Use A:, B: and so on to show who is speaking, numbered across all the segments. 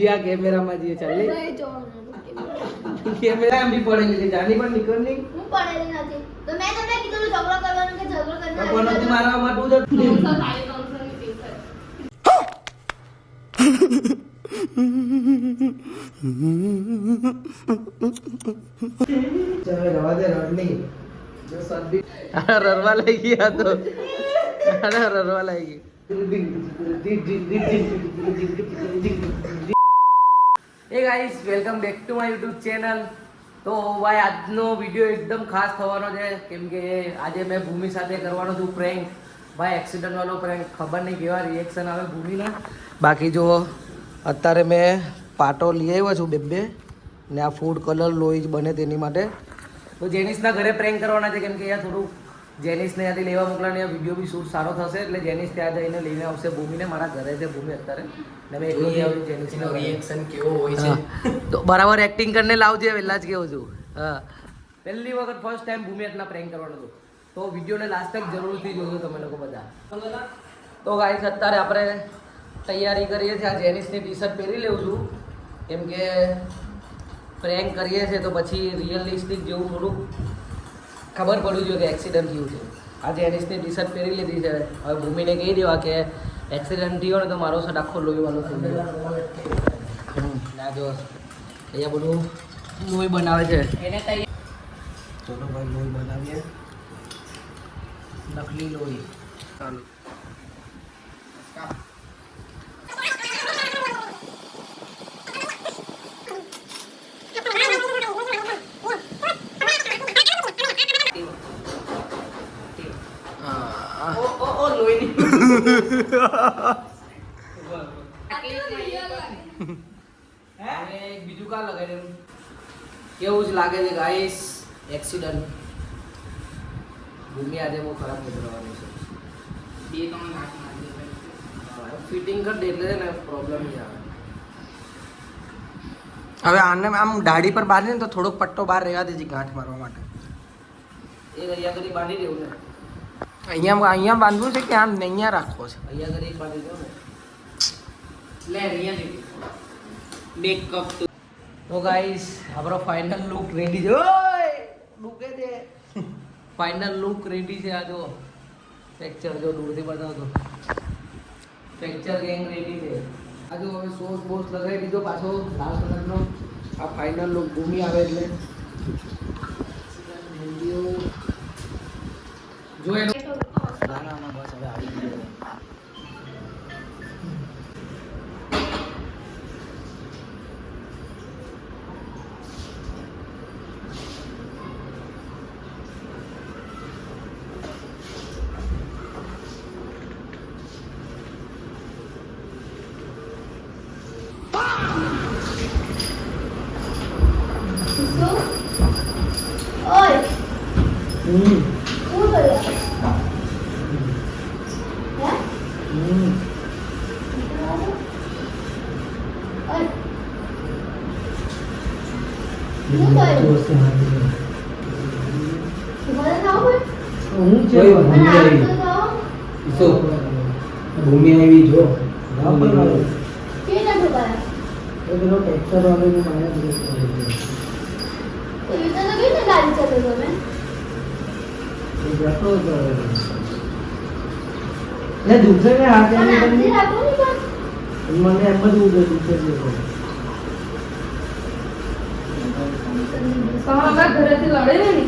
A: या कैमरा में जी चल ले कैमरा में भी पड़ेंगे कि जानी पर निकल नहीं
B: હું પડેલી નથી તો મેં તમને કીધું ઝઘડો કરવાનો કે ઝઘડો
A: तो
B: કરવાનો
A: कोनो ती मारवा માટે ઉધર चलो रवा दे रडनी जो सर्दी ररवा लगी आ तो अरे ररवा लगी हे guys welcome back to my YouTube channel. तो भाई આજનો વિડિયો એકદમ ખાસ થવાનો છે કેમ કે આજે મેં ભૂમિ સાથે કરવાનો છું પ્રેન્ક। ભાઈ એક્સિડન્ટ વાળો પ્રેન્ક, ખબર નહીં કેવા રિએક્શન આવે ભૂમિના। બાકી જો અત્યારે મેં પાટો લઈ આવ્યો છું બે ને આ ફૂડ કલર લોહી જ બને તેની માટે। તો જેનિસના ઘરે પ્રેન્ક કરવાના છે કેમ કે અહીંયા થોડું જેનિસને ત્યાંથી લેવા મોકલાને વિડીયો બી શૂટ સારો થશે એટલે જેનિસ ત્યાં જઈને લઈને આવશે ભૂમિને। મારા ઘરે છે ભૂમિ અત્યારે ને મેં એકલો જ આવ્યો જેનિસનો રિએક્શન કેવો હોય છે તો બરાબર એક્ટિંગ કરીને લાવજે પહેલા જ કેવું છું। હા પહેલી વખત ફર્સ્ટ ટાઈમ ભૂમિ એટલા પ્રેન્ક કરવાનો હતો તો વિડીયોને લાસ્ટ તક જરૂરથી જોજો તમે લોકો બધા। તો ગાઈસ અત્યારે આપણે તૈયારી કરીએ છીએ। આ જેનિસની ટી શર્ટ પહેરી લેવું છું કેમ કે પ્રેન્ક કરીએ છીએ તો પછી રિયલિસ્ટિક જેવું થોડુંક ખબર પડવી જોઈએ કે એક્સિડન્ટ થયું છે। આ જેનિસની ટી શર્ટ પહેરી લીધી છે। હવે ભૂમિને કહી દેવા કે એક્સિડન્ટ થયો ને તો મારો શર્ટ આખો લોહીવાળો થઈ ગયો ના જો અહીંયા બધું લોહી બનાવે છે એને ચલો ભાઈ લોહી બનાવીએ નકલી લોહી ચાલો બીજું કા લગાડે કેવું જ લાગે છે ગાઈસ એક્સિડન્ટ ભૂમિ આજે બહુ ખરાબ નીકળવાની છે બે ત્રણ ગાંઠ મારી ફિટિંગ કરી દે એટલે ને પ્રોબ્લેમ નહીં આવે। હવે આને આમ દાઢી પર બાંધે ને તો થોડોક પટ્ટો બહાર રહેવા દેજે ગાંઠ મારવા માટે। એ અહીંયા કરી બાંધી દેવું ને અહીંયા બાંધવું છે કે આમ અહીંયા રાખવો છે અહીંયા કરી બાંધી દેવું ને લે રિયલિટી મેકઅપ તો ગાઈસ આપણો ફાઇનલ લુક રેડી છે। ઓય લુકે દે ફાઇનલ લુક રેડી છે। આ જો પિક્ચર જો દૂરથી બતાવતો પિક્ચર ગેંગ રેડી છે। આ જો હવે સોસ બોસ લગાવી દીધો પાછો લાલ કલરનો। આ ફાઇનલ લુક ભૂમિ આવે એટલે જો એનો ગાનામાં બસ હવે આવી ગયો।
B: ઓય શું કર્યું
A: ભૂમિ આવી જો દૂસરે હાથે મને એમ બધું દૂસરે
B: ઘરેથી લડે ને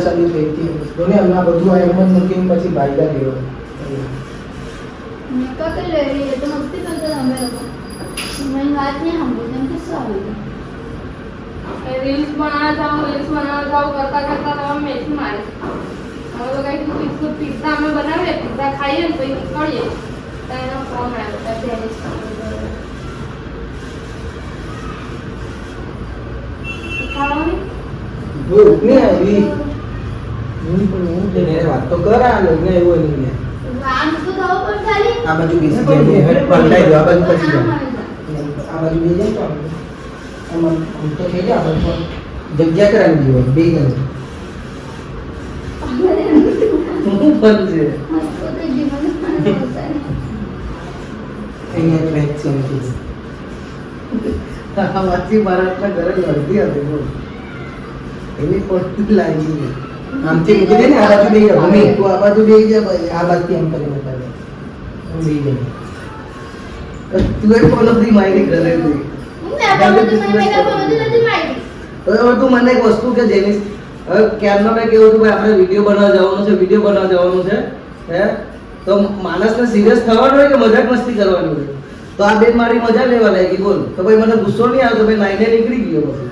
A: ચાલુ થઈ હતી હમણાં બધું એમ જ મૂકીને પછી ભાગ્યા ગયો
B: મસ્તી કરતા અમે લોકો મેં વાત નહીં સાંભળી તેમ કિસ્સો આવી
C: રીલ્સ બનાવવા જાવ કરતા કરતા તમે મેથી મારે હવે તો કઈ પિઝા અમે બનાવીએ પિઝા ખાઈએ ને પછી નીકળીએ તો એનો ફોન આવ્યો ખાવાની
A: ભૂખ નહીં આવી વાત તો કરા લઈને આવ્યો નહીં
B: આમ તો થવો પણ ખાલી
A: આ બાજુ બેસી જઈએ હેડ પલટાઈ દો આ બાજુ પછી જાઓ આ બાજુ બેસી જાઓ આમ તો થઈ જાય જગ્યા કરાવી દીધો બે ગણ પણ છે
B: મસ્ત થઈ ગયું મને બહુ સારું.
D: અહીંયા ટ્રેક છે એમથી.
A: આ વાંચી ભારતના ઘરે લડતી હતી બોલ એની પડતી લાગી ગઈ.
D: આમથી મૂકી દે ને આ બાજુ બેસી જા ભૂમિ.
A: તું આ બાજુ બેસી જા ભાઈ
D: આ બાજુથી એમ કરીને બતાવે. હું બેસી જાઉં.
A: તું એ ફોલોથી મારી ઘરે હતી.
B: હું મેં બોલું મને મેગા બોલું નથી મારી.
A: હવે તું મને એક વસ્તુ કે જેની હવે ક્યારનો મેં કેવું હતું ભાઈ આપણે વિડીયો બનાવવા જવાનું છે હે તો માણસને સિરિયસ થવાનું હોય કે મજાક મસ્તી કરવાની હોય તો આ બેન મારી મજા લેવા લાગી બોલ તો ભાઈ મને ગુસ્સો નહીં આવતો ભાઈ નાઈને નીકળી ગયો પછી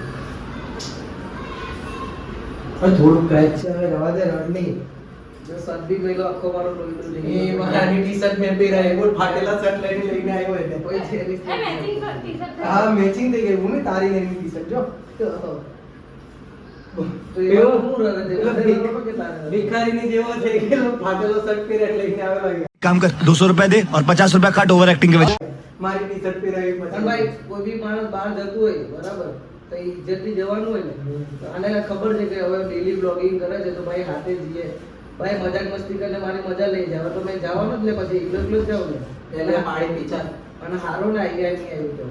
D: પણ થોડું ક્રેક છે હવે રવા દે રડ નહીં.
A: જો સર્દી ગયેલો આખો મારો લોહીનો
D: એ
A: થઈ ગયો.
D: મારાની ટી-શર્ટ મેં પહેરાય બોલ ફાટેલા શર્ટ લઈને આવ્યો એટલે
A: કોઈ છે નહીં.
C: એ મેચિંગ કરતી છે
D: હા મેચિંગ થઈ ગઈ ભૂમિ તારી ને એની ટી-શર્ટ જો.
A: તો એમાં શું રહે છે?
D: પેલો
A: કે તારે?
D: ભિખારીની જેવો થઈ ગયેલો ફાટેલો શર્ટ પહેર્યા લઈને આવેલો.
E: काम कर 200 रुपए दे और 50 रुपया काट ओवर एक्टिंग के वजह
D: મારી ટી-શર્ટ પહેરાવી
A: પણ ભાઈ કોઈ બી માણસ બહાર જતું હોય બરાબર તો ઇજ્જતથી જવાનું હોય ને તો આને ખબર છે કે હવે ડેલી બ્લોગિંગ કરે છે તો ભાઈ હાથે જઈએ ભાઈ મજાક મસ્તી કરીને મારી મજા લઈ જાવ તો મેં જવાનું જ ને પછી એકલો એકલો જ જાઉં ને
D: એટલે પાણી પીચા
A: અને હારો ને આઈડિયા નહીં આવ્યું તો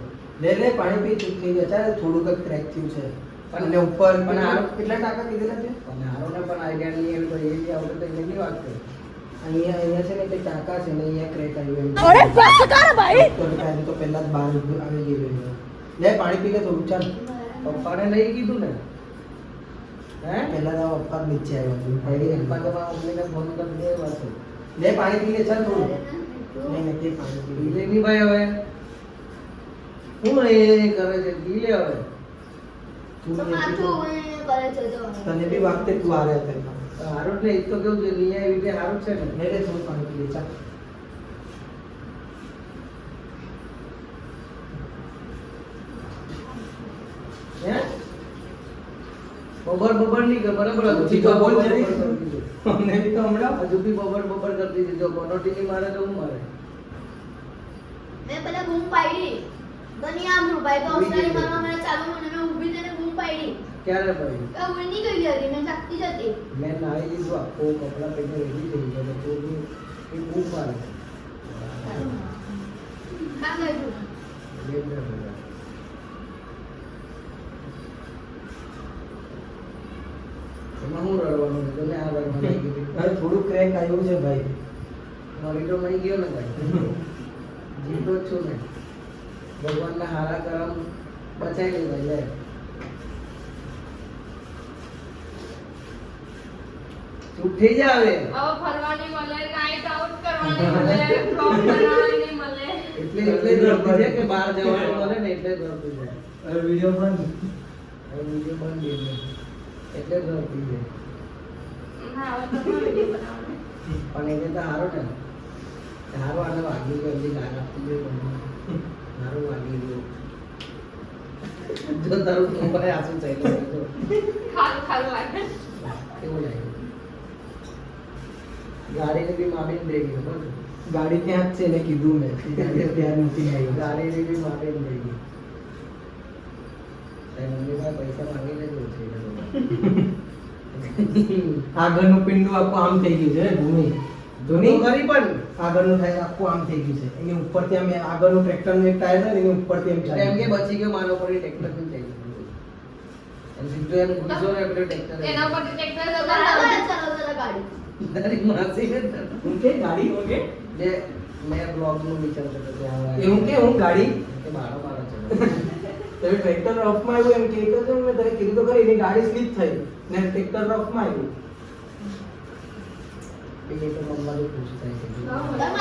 D: લે પાણી પી ચૂક થઈ ગયા ચાલ થોડુંક જ ક્રેક થયું છે અને ઉપર
A: પણ
D: પણ
A: હારો
D: કેટલા ટાકા કીધેલા છે
A: અને હારો ને પણ આઈડિયા નહીં આવ્યું તો એ બી આવડે તો એની વાત કરે
D: અહીંયા છે ને તે ટાકા છે ને અહીંયા ક્રેક આવ્યું
B: અરે બસ કર ભાઈ.
D: તો પહેલા જ બહાર આવી ગયેલું લે પાણી પી લે થોડું ચાલ
A: પપ્પાને નહીં કીધું ને હે
D: પહેલા તો પપ્પા નીચે આવ્યો હતું
A: ભાઈ
D: પાણી
A: પપ્પા તો મારા મમ્મીને ફોન કરી દે વાતો
D: લે પાણી પી લે ચાલ થોડું નહીં તે પાણી પી લે
A: પીલે નહીં ભાઈ હવે શું એ કરે છે પીલે હવે
D: તું
B: તો
D: નથી તો
B: માથું કરે છે તો.
D: તને બી વાગતે તું આ રહ્યા હતા
A: હારું જ ને એ તો કેવું છે નહીં આવી રીતે હારું જ છે ને
D: લે થોડું પાણી પી લે ચાલ
A: હે બબર નહીં કર બરાબર
D: પછી તો બોલ જરી.
A: કરતી હતી.
D: અમને બી તો હમણાં
A: હજુ બી બબર કરતી હતી જો કોનોટી ની મારે તો હું મારે
B: મેં પેલા બૂમ પાડી તો નહીં આમ ભાઈ તો અવસરી મારવા મને ચાલુ મને મેં ઊભી થઈને બૂમ પાડી
A: ક્યારે પડી
B: તો હું નહીં ગઈ હતી મેં જાગતી જ હતી.
A: મેં નાઈ લીધું આખો કપડા પહેરીને રેડી થઈ ગયો તો બી એ ખૂબ મારે
B: કાં ગયું તું?
A: બેન ને બધા. એમાં હું રડવાનું છે તને આ રડવાનું નહીં કીધું.
D: હવે થોડું ક્રેક આવ્યું છે ભાઈ
A: મરી તો મરી ગયો ને ભાઈ જીતો જ છું ને ભગવાનના હારા કરમ બચાવી લે ભાઈ લે ચૂપ થઈ જા હવે
C: હવે ફરવાની મળે નાઈટ આઉટ કરવાની મળે બ્લોગ બનાવવાની મળે
A: એટલે જ રડતી છે કે બહાર જવાનું મળે ને એટલે જ રડતી છે
D: હવે વિડીયો પણ
A: હવે વિડીયો બંધ થઈ ગયો એટલે જ રડતી છે
C: હા હવે તો વિડીયો બનાવવાનો
A: પણ એને તો હારો ને હારો આને વાગી ગયો એમની લાગ આપતી ગયો હારો વાગી ગયો જો તારું મોબાઈલ આસુ ચાલી ગયો
C: ખારું ખારું લાગે
A: કેવું લાગ્યું ગાડીને બી મામીને દઈ ગયો બરાબર
D: ગાડી ત્યાં જ છે એને કીધું મેં ગાડી ત્યાં નથી આવી
A: ગાડીને બી મામીને દઈ ગઈ તારી મમ્મી પાસે પૈસા માંગી લેજો છે
D: આગળનું પિંડું આખું આમ થઈ ગયું છે ભૂમિ
A: ધોની ખરી પણ
D: આગળનું ટાયર આખું આમ થઈ ગયું છે એની ઉપરથી આમ આગળનું ટ્રેક્ટરનું એક ટાયર છે ને એની ઉપરથી એમ
A: એટલે એમ કે બચી ગયો મારો પર ટ્રેક્ટર થી થઈ ગયું એમ સીધું એમ ઘૂસો ને એટલે ટ્રેક્ટર
C: એના પર ટ્રેક્ટર
B: બરાબર જ ચલાવતા ગાડી.
A: તારી માસી ને
D: હું કે ગાડી હું કે
A: જે મેં બ્લોગ નું વિચાર કરતો હતો
D: એવું કે હું ગાડી
A: કે મારો મારો છે
D: તમે ટ્રેક્ટર રફમાં આવ્યું એમ કે તો મેં તને કીધું તો ખરી એની ગાડી સ્લીપ થઈ ને ટ્રેક્ટર રફમાં આવ્યું
A: એ તો મમ્મા જો ખુશ થાય છે
B: તમે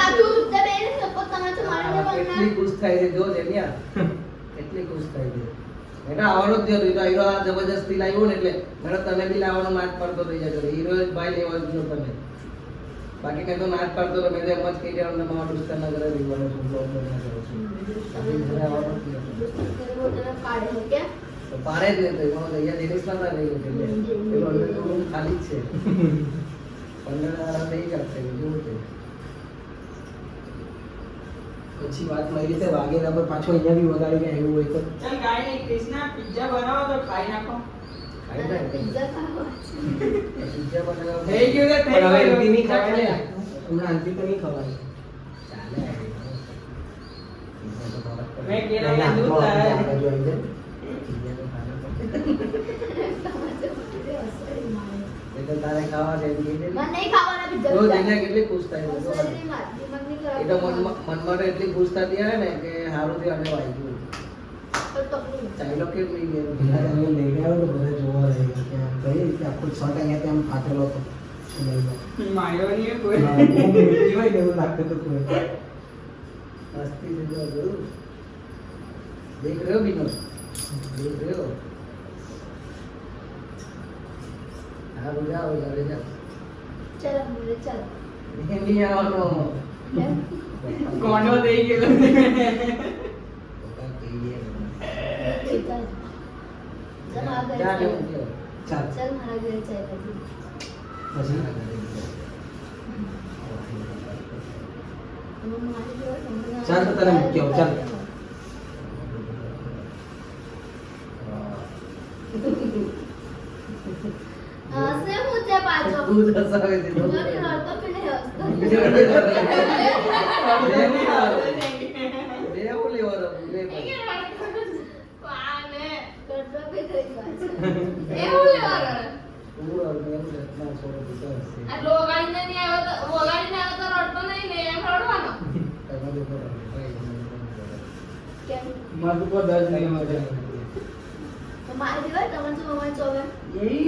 B: આટલું ઉત્તર બેન સપોઝ તમે તો મારીને
A: કેટલી
B: બોલના.
A: ખુશ થાય છે જો જેનિયા કેટલી ખુશ થાય છે બેટા આવવાનો જ થયો તો હીરો આ જબરજસ્તી લાવ્યો ને એટલે મેં તને બી લાવવાનો નાટ પાડતો થઈ જતો હીરો જ ભાઈ લેવા જ નતો તને બાકી મેં તો નાટ પાડતો તો મેં તો એમ જ કહી દેવાનું ને મારા દુસ્તારના ઘરે રહેવાનું છું બ્લોગ બના કરું છું બાકી ઘરે આવવાનો જ નતો
B: બોલના કાઢે છે કે
A: તો પારે જ નતો એમાં તો અહીંયા દિનેશમાં ના રહી ગયો એટલે પેલો અંદર તો રૂમ ખાલી જ છે 15 નહીં કરશે જેવું છે
D: પછી વાત મારી રીતે વાગેલા પર પાછો અહીંયા બી વગાડી કે આવ્યું હોય તો
F: ચાલ કાંઈ નહીં ક્રિષ્ના પિઝા બનાવો તો ખાઈ નાખો
A: ખાઈ લે.
B: પિઝા ખાવા
A: પિઝા બનાવવા
D: થઈ ગયું કે
A: પણ હવે એમપી નહીં
D: ખવાય
A: ખવાય
D: ને.
A: ને.
D: હમણાં આંટી તો નહીં ખવાય.
A: ચાલે પિઝા તો ખવાય જ
D: મેં
A: પડે.
D: કેળાના દૂધ લાવ્યા.
A: પિઝા તો ખાવા પડે. એ તો તારે ખાવા છે એમ કીધે ને.
B: મને નહીં ખાવાના પિઝા
A: રોજ
B: પિઝા.
A: એને કેટલી ખુશ થાય છે.
B: અસલી માં દિમાગ નહીં ખરાબ
A: એ તો મનમાં તો એટલી ખુશ થતી હે ને કે હારું થી અમે વાગ્યું.
B: તો તકલીફ.
A: ચાલો કે લઈ ગયો.
D: પેલા તમે લઈ ગયા તો બધા જોવા રહી ગયા કે આમ કઈ રીતે આખો શર્ટ અહીંયા ત્યાં ફાટેલો હતો. માર્યો નહીં કોઈ. બહુ મીઠી હોય ને એવું લાગતું હતું કોઈ.
A: મસ્તી से जो जरूर देख रहे हो विनोद देख रहे हो हाँ बुझा घरे जा
B: ચાલો મને ચાલો.
A: नहीं आवनो
B: એમ?
D: કોનો દઈ ગયેલો.
A: पप्पा कहिए
B: એ ચાલ. ચાલ મારા ઘરે
A: जा
B: ચાલ.
A: ले
D: ચાલ
B: ચાલ મારા ઘરે ચાલ પછી.
D: પછી
B: હું મારી જોડે તમને
D: ચાલ તો તને મૂકી આવું, ચાલ.
B: હસે હું છે પાછો.
A: तू हंसावे दे
B: મને હસતો કે નહીં હસતો?
A: ले वो ले वाला ले
C: પાને
B: કરતો કે થઈ પાછો.
C: એવું લેવાનું
A: पूरा मेरे इतना छोड़ दिया
C: આ લોગાડીને નહીં આવ્યો તો વગાડીને આવ્યો તો રડતો નહીં ને એમ રડવાનો
A: તમારે ઉપર
B: કેમ?
D: મારું કોઈ દર્દ નહીં મજા.
B: તો મારી દીવાય તમને શું મમ્મી ચોવે?
A: यही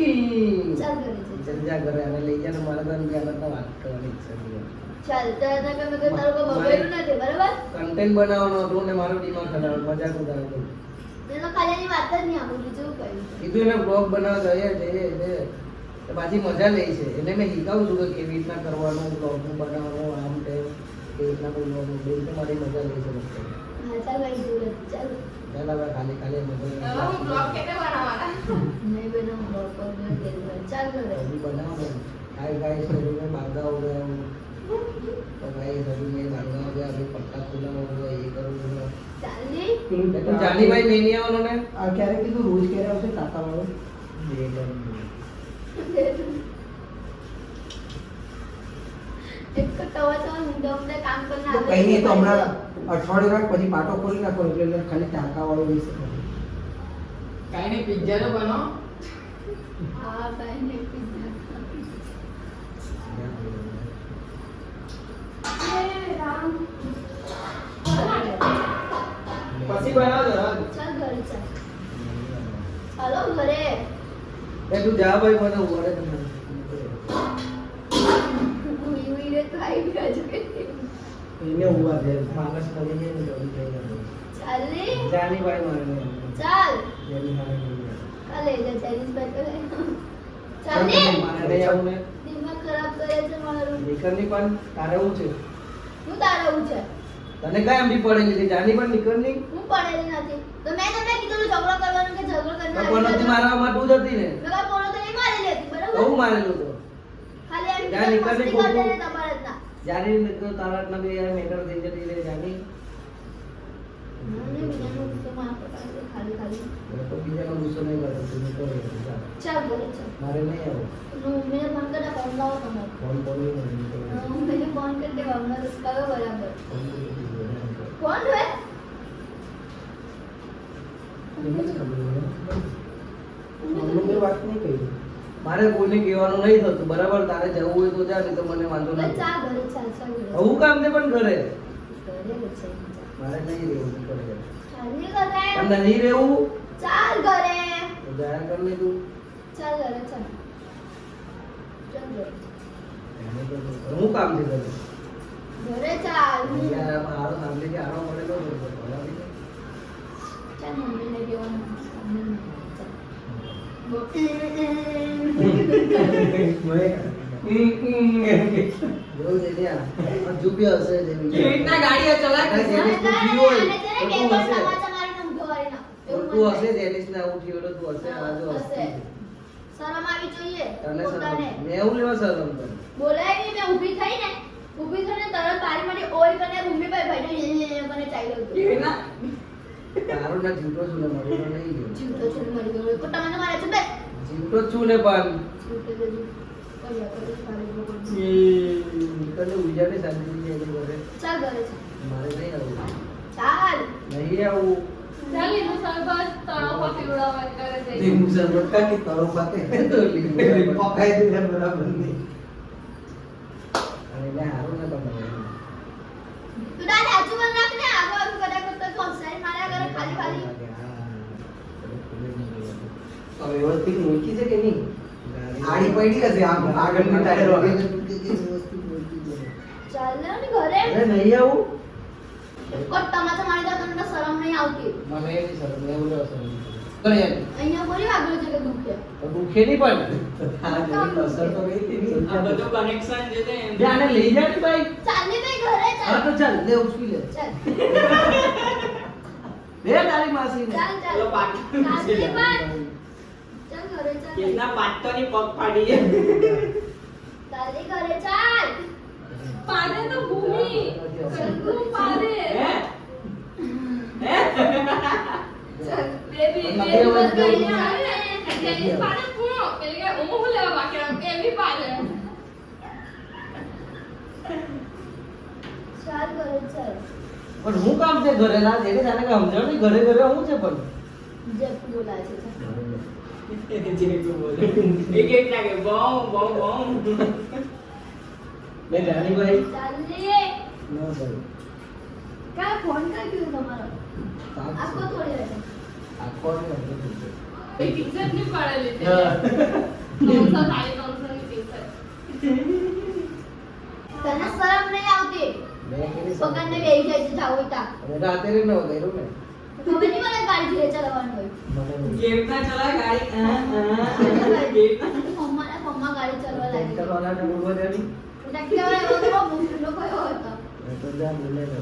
B: ચાલ ઘરે જઈએ.
A: જલ્દી ઘરે અને લઈ જાય મારા ઘર ગયા તો વાત કરવાની ઈચ્છા છે
B: ચાલ ત્યારે કે મેં કીધું તારું કોઈ બગડ્યું નથી બરાબર?
A: કન્ટેન્ટ બનાવવાનો હતું ને મારું દિમાગ ખરાબ મજાક ઉડાવતો
B: એનો ખાલી એની વાત જ નહીં આપણું બીજું કઈ.
A: કીધું એને બ્લોગ બનાવવા જઈએ તો પાછી મજા લે છે એને મેં શીખાવું છું કે કેવી રીતના કરવાનું બ્લોગનું બનાવવાનું આમ તેમ કેવી રીતના બોલવાનું બે રીતે મારી મજા લે છે લોકો
B: હા ચાલ ભાઈ જોડે ચાલ.
A: ચાલ હવે ખાલી
C: હવે
A: મજા
C: હું બ્લોગ કેતે બનાવવાના
B: નહીં બેન હું બ્લોગ પર ચાલ ઘરે.
A: बनाओ हाय गाइस सभी में भागा हो गया हूँ तो गाइस सभी में भागा हो गया अभी पट्टा खुला हो गया ये करूँगा
B: ચાલની.
A: तो जानी भाई नहीं आया उन्होंने
D: આ ક્યારે કીધું રોજ ક્યારે આવશે કાકા વાળો?
B: એક તો તવા તવા ઊંડા કામ કરીને
D: તો કઈ નહીં તો હમણાં અઠવાડિયું રાખ પછી પાટો ખોલી નાખો એટલે ખાલી ટાંકા વાળો રહેશે.
F: કાઈ નહીં પિઝા તો બનાવો.
B: હા ભાઈ ને પીઝા. હે રામ.
F: પછી બનાવજો રાત.
B: ચાલ ઘરે ચાલ. ચાલો ઘરે.
A: એ તું જા ભાઈ મને ઉભરે
B: ઉઈને તો આવી ગયા છે.
D: એને ઉભા છે.
A: માણસ મળી જાય ને જલ્દી થઈ જાય
B: ચાલની.
A: જાની ભાઈ મને
B: ચાલ.
A: જેની હારે નહીં જાય.
B: કાલે જે ચાઇનીઝ બેટ કરે.
A: ચાલ
B: ચાલની.
A: મારે નહીં આવું ને
B: દિમાગ ખરાબ કરે છે મારું.
A: નીકળની પણ તારે હું છે
B: હું તારું છે.
A: તને કઈ આંબી પડેલી છે જાની પણ નીકળની
B: હું પડેલી નથી. તો મેં તમને કીધું ઝઘડો કરવાનું કે ઝઘડો
A: પણ
B: કરવાનો.
A: નથી મારવા માટે જ હતી ને
B: મેં કાંઈ બોલો તો નહીં મારેલી હતી બરાબર?
A: બહુ મારેલું તો
B: ખાલી એમ
A: જ્યાં નીકળે
B: મસ્તી
A: ખોટું.
B: કરતા ને તમારે જ ના.
A: જાની તો તારા ના બે યાર મેટર થઈ જતી રે જાની
B: મને બીજાનો ગુસ્સો માફ કરે ખાલી ખાલી.
A: તો બીજાનો ગુસ્સો નહીં કરતો તું નીકળ
B: ચાલ બોલે ચાલ.
A: મારે નહીં આવું
B: મેં ફોન કર્યા ફોન લાવો તમારો.
A: ફોન ફોન નહીં
B: મેં ફોન કરી દેવા હમણાં રસ્તા કયો બરાબર.
A: ફોન
B: કોણ હે?
D: મમ્મીની વાત નહીં કરી.
A: મારે કોઈને કહેવાનું નહીં થતું બરાબર તારે જવું હોય તો જા નહીં તો મને વાંધો
B: બસ
A: નથી
B: ચાલ ઘરે ચાલ ચાલ ઘરે.
A: હું કામ છે પણ ઘરે
B: ઘરે છે ચાલ.
A: મારે નહીં રહેવું ઘરે
B: ચાલની ઘરે.
A: તમને નહીં રહેવું
B: ચાલ ઘરે.
A: તો જયા કર લે તું
B: ચાલ ઘરે ચાલ. ચાલ ઘરે.
A: હું કામ છે ઘરે
B: ઘરે ચાલ.
A: યાર મારો સાંભળે કે આરો મળેલો છે
B: ચાલ મમ્મીને કહેવાનું. મમ્મીને ચાલ.
A: એવું છે ત્યાં જુબી હશે જેવી
F: કેવી રીતના ગાડીઓ ચલાવે છે?
A: જેની સ્કૂટી હોય તો તું હશે
B: સમાચાર મારીને ઊંઘો વાળીને. એવું
A: તું
B: મને
A: હશે જેનિસ ને આવું થયું એટલે તું હશે આ જો
B: હશે.
A: હસ્તી છે.
B: શરમ આવી જોઈએ
A: તને
B: પોતાને.
A: શરમ મેં એવું લેવા શરમ કરે
B: બોલાય નહીં મેં ઊભી થઈ ને ઊભી થઈને તરત પાડી મારી ઓય કરીને ભૂમિ પર ભાઈને મને ચાલ્યો
F: કેવી રીતના?
A: તારું ના જીવતો છું ને મળ્યો નહીં ગયો
B: જીવતો છું મરી ગયો તમને મારે છે બે
A: જીવતો જ છું ને પણ
B: છૂટે જજો. કર્યા કરે સારી લોકો.
A: નીકળને ઉજાડે શાંતિથી એની ઘરે.
B: ચાલ ઘરે છે.
A: મારે નહીં આવું
B: ચાલ.
A: નહીં આવું
C: ચાલ લીંબુ શરબત તળાવમાં પીવડાવવાનું કરે છે.
D: લીંબુ શરબત કા કે તરો પાતે પકાઈ દે બરાબર નહીં.
A: અને મેં હારું ને તમને
B: તું તારી આજુબાજુ રાખ ને આજુબાજુ કદાચ કરતા તું અફસારી માર્યા કરે ખાલી ખાલી.
D: હવે વ્યવસ્થિત મૂકી છે કે નહીં આડી પડી હશે આગળની ટાયર
B: ચાલ ને ઘરે.
A: અરે નહીં આવું
B: કોટ તમાચા મારી દો તમને શરમ નહીં આવતી.
A: મને એની શરમ એવું ન શરમ કરે
B: અહીંયા બોલી વાગડું છે કે દુખે.
A: તો દુખે નહીં પણ
D: હા જેની અસર તો ગઈ હતી નહીં.
F: આ બધું કનેક્શન જે છે એમ.
A: બે આને લઈ જા ને ભાઈ
B: ચાલ ને ભાઈ ઘરે
A: હા
B: ચાલ.
A: તો ચાલ લે ઉચકી લે
B: ચાલ
A: બે તારી માસીને
B: ચાલ ચાલ.
F: પેલો પાટી
B: ચાલ ને પણ. ચાલ ઘરે ચાલ.
F: કેના પાટોની પગ ફાડી છે.
B: ચાલ ને ઘરે ચાલ.
C: પાડે તો ભૂમિ તું પાડે
F: હે? હે?
C: બેબી
A: મમ્મી
C: બેબી
A: હવે
C: બસ કહીને
A: જવું.
C: આવે ને એટલે પાડે પૂરો પેલી કે હું લેવા બાકી રાખ કે એવી પાડે
B: ચાલ ઘરે ચાલ.
A: પણ હું કામ છે ઘરે ના જેને જાણે કે સમજાવ નહીં ઘરે ઘરે હું છે પણ
B: જે બોલાય છે ચાલ.
F: જે તું બોલે. એક એક લાગે બમ બમ બમ.
A: બે જાની ભાઈ
B: ચાલ ને.
A: ન ભાઈ
B: કા ફોન કરી દીધો તમારો. આખો થોડી રહે.
A: આખો ને
C: એ ટીચર ની પાડેલી છે
A: હા.
C: 300 350 ની ટીચર
B: તને શરમ નહીં આવતી.
A: મેં કેવી
B: પકડને બેહી જાય છે જાવ તા.
A: અને રાતે રે ન વગાડ્યું ને
B: ખબર નહીં મને ગાડી ધીરે ચલાવવાનું હોય.
A: મને
F: કેમ ના ચલાય ગાડી?
B: મમ્મા ગાડી ચલાવવા લાગી.
A: વાળા ને બોલવા દેની
B: ટક્કી વાળા એવો તો મૂર્ખો કયો હતો.
A: મેં તો જા બોલે ને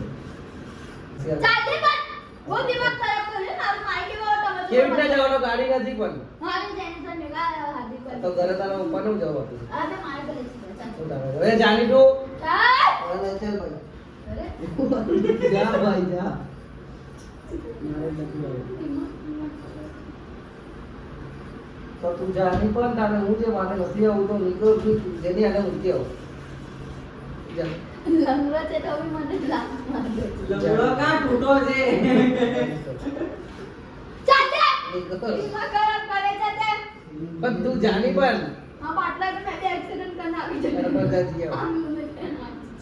B: ચાલ દે પણ. બહુ દિમાગ ખરાબ કર્યો મારું માઇન્ડ એવો હતો.
A: કેવી રીતે જવાનો ગાડી નથી પણ
B: મારી ટેન્શન ને ગા હાર્દિક ભાઈ.
A: તો ઘરે તારા ઉપર નું જવું હતું
B: આ તો મારે કરે છે ચાલ.
A: શું તારે હવે જાની તું
B: ચાલ.
D: ચાલ ભાઈ
B: અરે
D: જા ભાઈ જા મારે નથી આવવું.
A: તો તું જાની પણ તારે હું જે મારે નથી આવું તો નીકળ છું જેની આને મૂકી આવું જા
B: લંગડા છે તો બી મને લાગ માર્યો.
F: લંગડો કાં તૂટો છે?
B: ચાલ દે.
A: નીકળ.
B: દિમાગ ખરાબ કરે છે તે.
A: પણ તું જાની પણ
B: હા પાટલા તો મેં એક્સિડન્ટ કરીને આવી
A: તારા પર જા જીઓ.
B: જાય.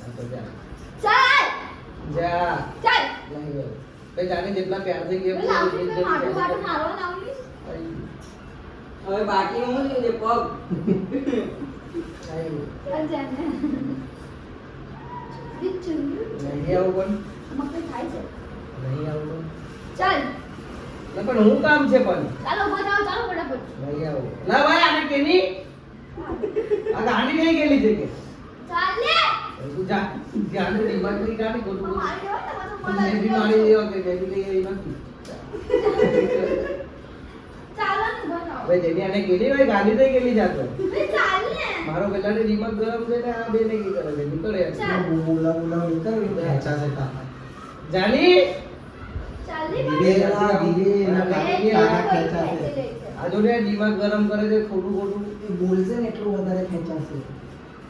A: હા તો જા
B: ચાલ.
A: જા
B: ચાલ.
A: લઈ આવ. ભાઈ જાને જેટલા પ્યારથી કેમ
B: મેં લાવતી તો માટું માટું મારવા લાવલી.
F: હવે બાકી હું છે પગ.
B: ચાલ જાને. બિચ્ચુ.
A: નહીં આવું
B: આમાં કંઈ થાય છે.
A: પણ નહીં આવું
B: ચાલ.
A: પણ પણ હું કામ છે પણ
B: ચાલો ઉભા થાઓ ચાલો ફટાફટ.
A: નહીં આવું ના ભાઈ આને કેની આ ગાડી નહીં ગયેલી છે કે
B: ચાલ લે.
A: તું જા ધ્યાન દે દિમાગ ની ગાડી ગોતું ગોતું
B: મારી દેવા તમારું
A: મેં બી મારી દેવા કે મેં બી લઈ આવી નથી
B: ચાલો ને ઉભા થાઓ.
A: ભાઈ જેની આને ગયેલી ભાઈ ગાડી નહીં ગયેલી જાતો
B: બે ચાલ ને.
A: મારો પેલા દિમાગ ગરમ છે ને આ બે ને કી કરે છે નીકળે
B: ચાલ.
D: બોલા બોલા નીકળ ખેંચા છે કાકા
A: જાની
B: ચાલ ને
D: ધીરે
B: પણ.
D: ધીરે
B: એ
D: કાકા
B: ખેંચે
D: ખેંચાશે
B: છે.
A: આ જો ને દિમાગ ગરમ કરે છે ખોટું ખોટું
D: એ બોલશે ને એટલું વધારે ખેંચાશે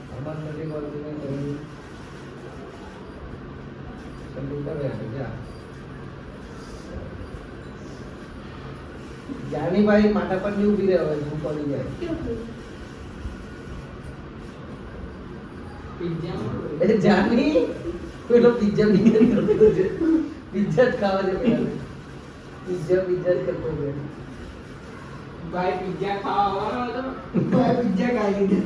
A: ખબર નથી પડતી ને કઈ કમ્પ્યુટર છે જા જાની ભાઈ માથા પર ની ઊભી રહે હવે હું પડી જાય
B: કેવું થયું?
F: પિઝા
A: એ જાની પેલો પિઝા બીજા કરતો છે પિઝા જ ખાવા છે પેલા પિઝા જ કરતો છે
F: ભાઈ પિઝા ખાવા આવવાનો હતો.
D: બીજા કાઈ નહીં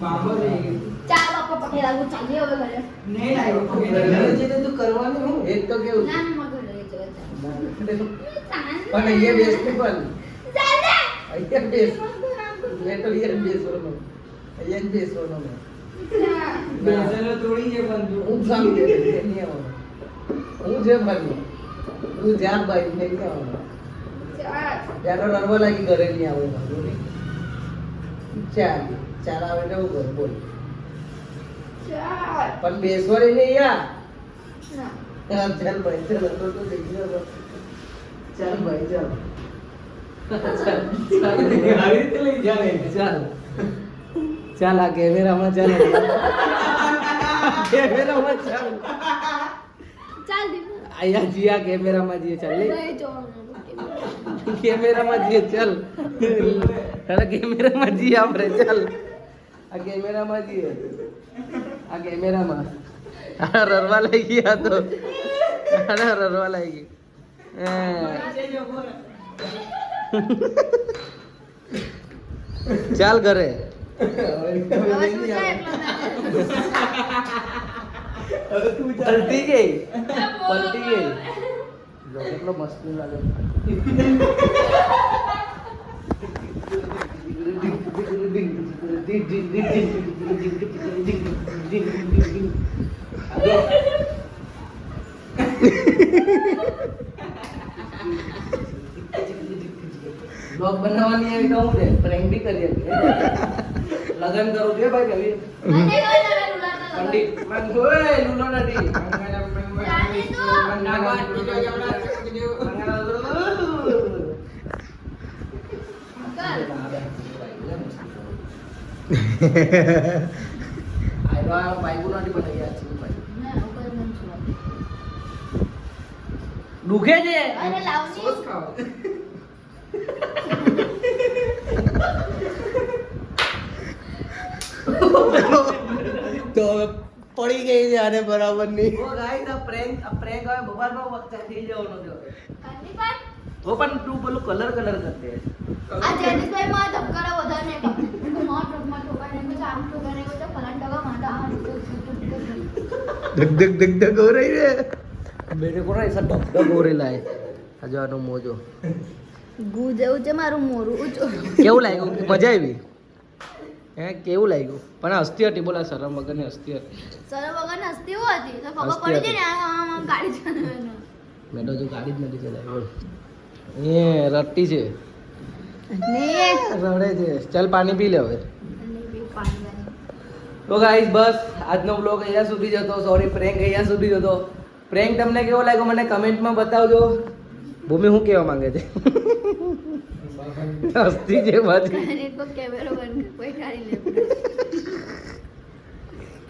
F: બાબો થઈ ગયો.
B: ચાલ બાપા પટેલ આવું ચાલીએ હવે ઘરે.
F: નહીં લાગ્યો પગે.
D: ઘરે જઈને તું કરવાનું હું
A: એક તો કેવું
B: ના ના મારા ઘરે જવા ચાલ.
A: પણ
B: ચાલ.
A: અહીંયા બેસતી પણ
B: ચાલ ને.
A: અહીંયા બેસ મેં તો અહીંયા જ બેસવાનો અહીંયા જ બેસવાનો મેં
F: બેસેલો તોડી છે પણ તું.
A: હું કામ કે નહીં આવવાનો હું જે ભાઈ હું જ્યાં ભાઈ નહીં આવવાનો
B: ચાલ.
A: ત્યારે રડવા લાગી ઘરે નહીં આવે ચાલ ચાલ આવે ને હું કરું બોલ
B: ચાલ.
A: પણ બેસવાની નહીં યાર
B: ના.
A: ચાલ ભાઈ ચાલ તો દેખી લો ચાલ ભાઈ ચાલ
F: આવી રીતે લઈ જાય
A: ચાલ ચાલ આ કેમેરામાં ચાલ કેમેરામાં ચાલ
B: ચાલ દીપુ
A: અહીંયા જી આ કેમેરામાં જઈએ ચાલ લે.
B: નહીં જોવાનું
A: કેમેરામાં જઈએ ચાલ અરે કેમેરામાં જઈએ આપણે ચાલ આ કેમેરામાં જઈએ આ કેમેરામાં આ રરવા લઈ ગયા તો અરે રરવા લઈ ગઈ ચાલ ઘરે
B: હવે શું થાય એટલો
A: પલટી ગઈ પલટી ગઈ જો કેટલો મસ્ત લાગે બ્લોગ બનાવવાની આવી તો હું છે પ્રેન્ક બી કરી હતી લગન કરું છે ભાઈ કવિ
B: મને કોઈ તમે રૂલાતા
A: પંડિત મન ઓય લુલો નથી આયવા બાઈકુ નથી બનાવી આ છે ભાઈ
B: ના ઉપર મન છું
A: દુખે છે
B: અરે લાવની
D: તો પડી ગઈ છે આને બરાબર ની
A: ઓ ગાઈસ આ પ્રેન્ક હવે બબાલનો વખત થઈ જવાનો છે
B: કાંદી પણ
A: તો પણ તું પેલું કલર કરતે
B: આ જેનિસભાઈ માં ધબકારા વધારે નહીં કાપે તો માં ટોકમાં ઠોકાય ને આમ ઠોકાય ને તો ફલાણ ટકા માતા આ
D: ધક ધક ધક ધક હો રહી રે
A: મેરે કો ના એસા ઢક हो रहा है આ જો આનો મોજો
B: ગુ જેવું છે મારું મોરું ઊંચું
A: કેવું લાગ્યું મજા આવી હે કેવું લાગ્યું પણ આ હસ્તી હતી બોલા શરમ વગરની હસ્તી હતી
B: સર વગર નસતી હતી તો ખબર
A: હસતી
B: પડી જાય ને આમ આમ ગાડી ચલાવવાનો
A: મેં તો જો ગાડી જ નથી ચલાવી બોલ એ રટ્ટી છે રડે છે ચાલ પાણી પી લે હવે તો ગાઈસ બસ આજનો બ્લોગ અહીંયા સુધી જ હતો સોરી પ્રેન્ક અહીંયા સુધી જ હતો પ્રેન્ક તમને કેવો લાગ્યો મને કમેન્ટમાં બતાવજો ભૂમિ શું કહેવા માંગે છે હસ્તી છે બાજુ
B: કેમેરો બંધ કોઈ ગાડી લે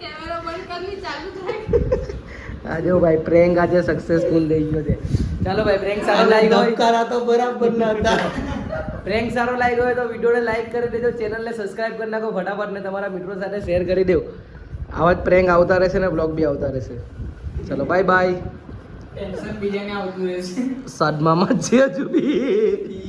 C: કેમેરા બંધ કરી ચાલુ થાય
A: આ જો ભાઈ પ્રેન્ક આજે સક્સેસફુલ થઈ ગયો છે ચાલો ભાઈ પ્રેન્ક સારો લાગ્યો હોય
D: ધબકારા તો બરાબર ના હતા
A: પ્રેન્ક સારો લાગ્યો હોય તો વિડીયોને લાઈક કરી દેજો ચેનલને સબસ્ક્રાઇબ કરી નાખો ફટાફટ ને તમારા મિત્રો સાથે શેર કરી દેવો આવા જ પ્રેન્ક આવતા રહેશે ને બ્લોગ બી આવતા રહેશે ચલો બાય બાય
F: ટેન્શન બીજાને આવતું રહેશે
A: સદમામાં છે હજુ બી